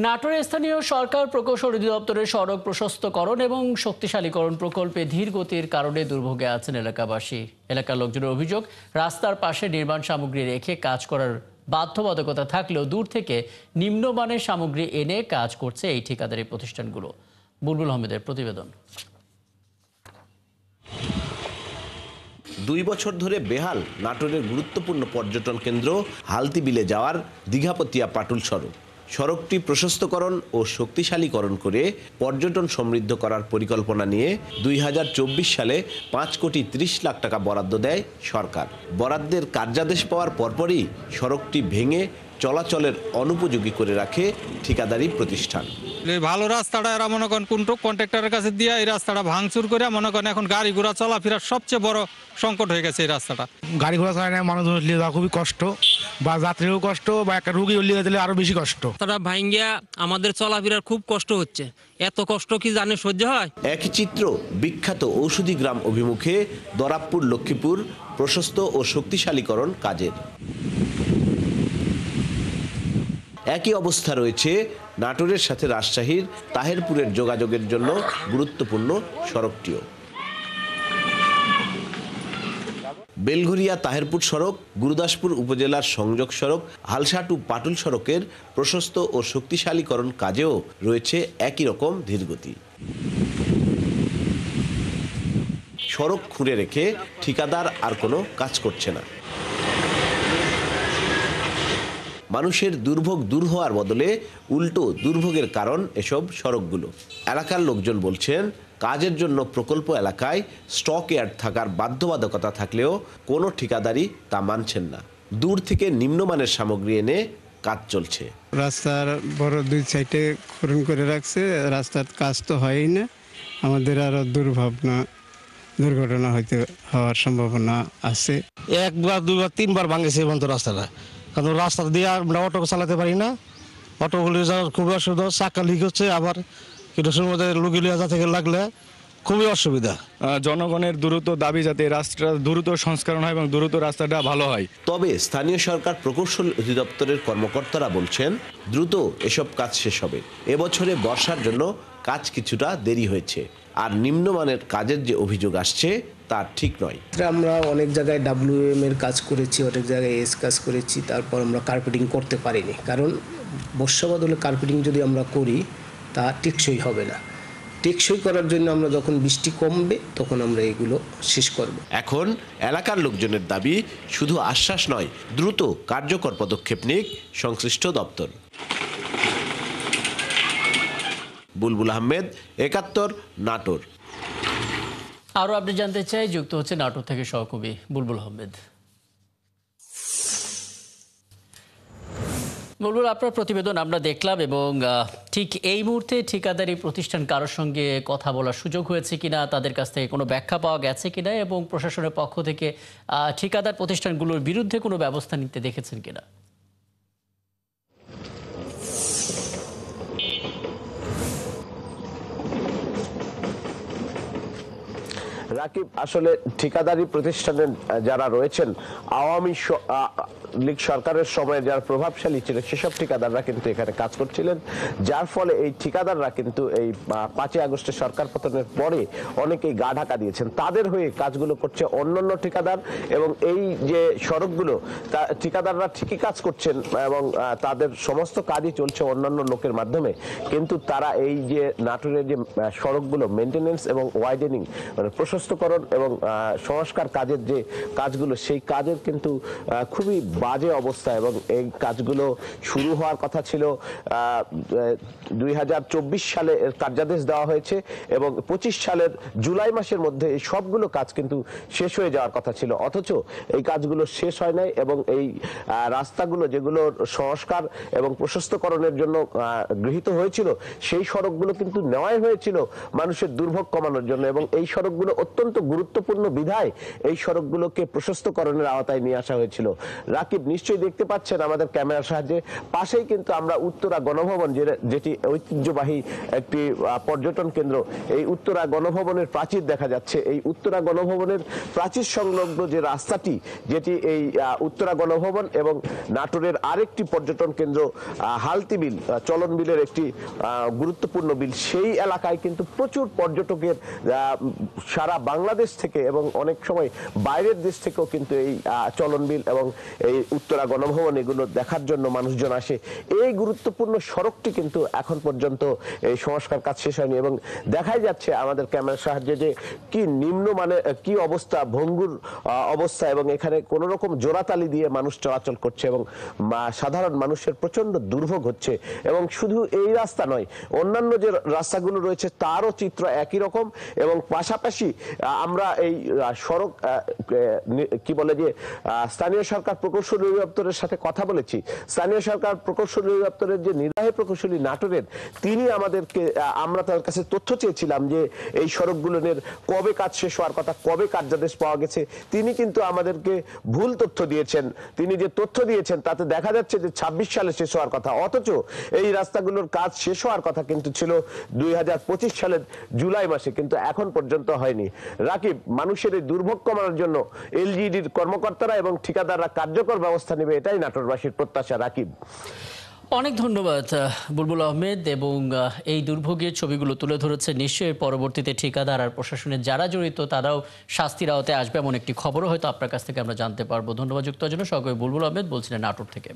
নাটোরের স্থানীয় সরকার প্রকৌশল অধিদপ্তরের সড়ক প্রশস্তকরণ এবং শক্তিশালীকরণ প্রকল্পে ধীর গতির কারণে দুর্ভোগে আছেন এলাকাবাসী। এলাকার লোকজনের অভিযোগ, রাস্তার পাশে নির্মাণ সামগ্রী রেখে কাজ করার বাধ্যবাধকতা থাকলেও দূর থেকে নিম্নমানের সামগ্রী এনে কাজ করছে এই ঠিকাদারি প্রতিষ্ঠানগুলো। বুলবুল আহমেদের প্রতিবেদন। 2 বছর ধরে বেহাল নাটোরের গুরুত্বপূর্ণ পর্যটন কেন্দ্র হালতিবিলে যাওয়ার দীঘাপতিয়া পাটুল সড়ক। সড়কটি প্রশস্তকরণ ও শক্তিশালীকরণ করে পর্যটন সমৃদ্ধ করার পরিকল্পনা নিয়ে 2024 সালে 5 কোটি 30 লাখ টাকা বরাদ্দ দেয় সরকার। বরাদ্দের কার্যাদেশ পাওয়ার পরপরই সড়কটি ভেঙে চলাচলের অনুপযোগী করে রাখে ঠিকাদারি প্রতিষ্ঠান। ভালো রাস্তাটা এরা মনে করেন কোন কন্ট্রাক্টরের কাছে দিয়ে এই রাস্তাটা ভাঙচুর করে মনে করেন এখন গাড়ি ঘোড়া চলাফেরার সবচেয়ে বড় সংকট হয়ে গেছে এই রাস্তাটা। গাড়ি ঘোড়া চালায় না, মানুষ নিয়ে যাওয়া খুবই কষ্ট, বা যাত্রীরও কষ্ট, বা একটা রুগী নিয়ে গেলে আরো বেশি কষ্ট। রাস্তাটা ভাঙিয়া আমাদের চলাফেরার খুব কষ্ট হচ্ছে। এত কষ্ট কি জানে সহ্য হয়? একই চিত্র বিখ্যাত ঔষধি গ্রাম অভিমুখে দরাবপুর লক্ষ্মীপুর প্রশস্ত ও শক্তিশালীকরণ কাজের। একই অবস্থা রয়েছে নাটোরের সাথে রাজশাহীর তাহেরপুরের যোগাযোগের জন্য গুরুত্বপূর্ণ সড়কটিও। বেলঘরিয়া তাহেরপুর সড়ক, গুরুদাসপুর উপজেলার সংযোগ সড়ক, হালসা টু পাটুল সড়কের প্রশস্ত ও শক্তিশালীকরণ কাজেও রয়েছে একই রকম ধীরগতি। সড়ক খুঁড়ে রেখে ঠিকাদার আর কোনো কাজ করছে না। মানুষের দুর্ভোগ দূর হওয়ার বদলে উল্টো দুর্ভোগের কারণ এসব সড়কগুলো। এলাকার লোকজন বলছেন, কাজের জন্য প্রকল্প এলাকায় স্টক ইয়ার্ড থাকার বাধ্যবাধকতা থাকলেও কোনো ঠিকাদারি তা মানছেন না। দূর থেকে নিম্নমানের সামগ্রী এনে কাজ চলছে। রাস্তার বড় 2 সাইডে খনন করে রাখছে, রাস্তার কাজ তো হয়ই না। আমাদের আরো দুর্ঘটনা হওয়ার সম্ভাবনা আছে। 1 বার 2 বার 3 বার ভাঙেছে বন্ধ রাস্তাটা, কারণ রাস্তা দিয়ে আমরা অটো চালাতে পারি না। অটোগুলি যাওয়ার খুবই অসুবিধা, চাকা লিক হচ্ছে, আবার কিরোসিনের মধ্যে লুকি লিয়া থেকে লাগলে খুবই অসুবিধা। জনগণের দ্রুত দাবি যাতে রাস্তাটা দ্রুত সংস্করণ হয় এবং দ্রুত রাস্তাটা ভালো হয়। তবে স্থানীয় সরকার প্রকৌশল অধিদপ্তরের কর্মকর্তারা বলছেন, দ্রুত এসব কাজ শেষ হবে। এবছরে বর্ষার জন্য কাজ কিছুটা দেরি হয়েছে, আর নিম্নমানের কাজের যে অভিযোগ আসছে তা ঠিক নয়। আমরা অনেক জায়গায় WM এর কাজ করেছি, অনেক জায়গায় এস কাজ করেছি, তারপর আমরা কার্পেটিং করতে পারিনি। কারণ বর্ষা বদলে কার্পেটিং যদি আমরা করি তা টেকসই হবে না। টেকসই করার জন্য আমরা যখন বৃষ্টি কমবে তখন আমরা এগুলো শেষ করব। এখন এলাকার লোকজনের দাবি শুধু আশ্বাস নয়, দ্রুত কার্যকর পদক্ষেপ নিক সংশ্লিষ্ট দপ্তর। বুলবুল আহমেদ, 71, নাটোর। আরও আপনি জানতে চাই, যুক্ত হচ্ছে নাটোর থেকে সহকর্মী বুলবুল আহমেদ। বুলবুল, আপনার প্রতিবেদন আমরা দেখলাম, এবং ঠিক এই মুহূর্তে ঠিকাদারি প্রতিষ্ঠান কারোর সঙ্গে কথা বলার সুযোগ হয়েছে কিনা, তাদের কাছ থেকে কোনো ব্যাখ্যা পাওয়া গেছে কিনা, এবং প্রশাসনের পক্ষ থেকে ঠিকাদার প্রতিষ্ঠানগুলোর বিরুদ্ধে কোনো ব্যবস্থা নিতে দেখেছেন কিনা? রাকিব, আসলে ঠিকাদারি প্রতিষ্ঠানের যারা রয়েছেন আওয়ামী লীগ সরকারের সময় যারা প্রভাবশালী ছিল সেসব ঠিকাদাররা কিন্তু এখানে কাজ করছিলেন, যার ফলে এই ঠিকাদাররা কিন্তু এই 5ই আগস্টের সরকার পতনের পরে অনেকেই গা ঢাকা দিয়েছেন। তাদের হয়ে কাজগুলো করছে অন্যান্য ঠিকাদার, এবং এই যে সড়কগুলো ঠিকাদাররা ঠিকই কাজ করছেন এবং তাদের সমস্ত কাজই চলছে অন্যান্য লোকের মাধ্যমে, কিন্তু তারা এই যে নাটোরের যে সড়কগুলো মেনটেনেন্স এবং ওয়াইডেনিং মানে প্রশস্তকরণ এবং সংস্কার কাজের যে কাজগুলো, সেই কাজের কিন্তু খুবই বাজে অবস্থা। এবং এই কাজগুলো শুরু হওয়ার কথা ছিল 2024 সালে কার্যাদেশ দেওয়া হয়েছে, এবং 25 সালের জুলাই মাসের মধ্যে এই সবগুলো কাজ কিন্তু শেষ হয়ে যাওয়ার কথা ছিল, অথচ এই কাজগুলো শেষ হয় নাই। এবং এই রাস্তাগুলো যেগুলো সংস্কার এবং প্রশস্তকরণের জন্য গৃহীত হয়েছিল, সেই সড়কগুলো কিন্তু নেওয়াই হয়েছিল মানুষের দুর্ভোগ কমানোর জন্য, এবং এই সড়কগুলো অত্যন্ত গুরুত্বপূর্ণ বিধায় এই সড়কগুলোকে প্রশস্তকরণের আওতায় নিয়ে আসা হয়েছিল। রাকিব, নিশ্চয়ই দেখতে পাচ্ছেন আমাদের ক্যামেরার সাহায্যে, পাশেই কিন্তু আমরা উত্তরা গণভবন, যেটি ঐতিহ্যবাহী একটি পর্যটন কেন্দ্র, এই উত্তরা গণভবনের প্রাচীর দেখা যাচ্ছে। এই উত্তরা গণভবনের প্রাচীর সংলগ্ন যে রাস্তাটি, যেটি এই উত্তরা গণভবন এবং নাটোরের আরেকটি পর্যটন কেন্দ্র হালতি বিল, চলন বিলের একটি গুরুত্বপূর্ণ বিল, সেই এলাকায় কিন্তু প্রচুর পর্যটকের সারা বাংলাদেশ থেকে এবং অনেক সময় বাইরের দেশ থেকেও কিন্তু এই চলন বিল এবং এই উত্তরা গণভবন এগুলো দেখার জন্য মানুষজন আসে। এই গুরুত্বপূর্ণ সড়কটি কিন্তু এখন পর্যন্ত এই সংস্কার কাজ শেষ হয়নি এবং দেখাই যাচ্ছে আমাদের ক্যামেরার সাহায্যে যে কি নিম্নমানের কি অবস্থা, ভঙ্গুর অবস্থা, এবং এখানে কোন রকম জোড়াতালি দিয়ে মানুষ চলাচল করছে এবং সাধারণ মানুষের প্রচন্ড দুর্ভোগ হচ্ছে। এবং শুধু এই রাস্তা নয়, অন্যান্য যে রাস্তাগুলো রয়েছে তারও চিত্র একই রকম। এবং পাশাপাশি আমরা এই সড়ক কি বলে যে স্থানীয় সরকার প্রকৌশল অধিদপ্তরের সাথে কথা বলেছি। স্থানীয় সরকার প্রকৌশল অধিদপ্তরের যে নির্বাহী প্রকৌশলী নাটোরের, তিনি আমাদেরকে, আমরা তার কাছে তথ্য চেয়েছিলাম যে এই সড়কগুলোর কবে কাজ শেষ হওয়ার কথা, কবে কার্যাদেশ পাওয়া গেছে। তিনি কিন্তু আমাদেরকে ভুল তথ্য দিয়েছেন। তিনি যে তথ্য দিয়েছেন তাতে দেখা যাচ্ছে যে 26 সালে শেষ হওয়ার কথা, অথচ এই রাস্তাগুলোর কাজ শেষ হওয়ার কথা কিন্তু ছিল 2025 সালের জুলাই মাসে, কিন্তু এখন পর্যন্ত হয়নি। রাকিব, মানুষের এই দুর্ভোগ কমানোর জন্য এলজিইডির কর্মকর্তারা এবং ঠিকাদাররা কার্যকর ব্যবস্থা নেবে, এটাই নাটোরবাসীর প্রত্যাশা। রাকিব, অনেক ধন্যবাদ বুলবুল আহমেদ। এবং এই দুর্ভোগের ছবিগুলো তুলে ধরেছে। নিশ্চয়ই পরবর্তীতে ঠিকাদার আর প্রশাসনের যারা জড়িত তারাও শাস্তির আওতায় আসবে, এমন একটি খবরও হয়তো আপনার কাছ থেকে আমরা জানতে পারবো। ধন্যবাদ যুক্ত হওয়ার জন্য। সকলে বুলবুল আহমেদ বলছিলেন নাটোর থেকে।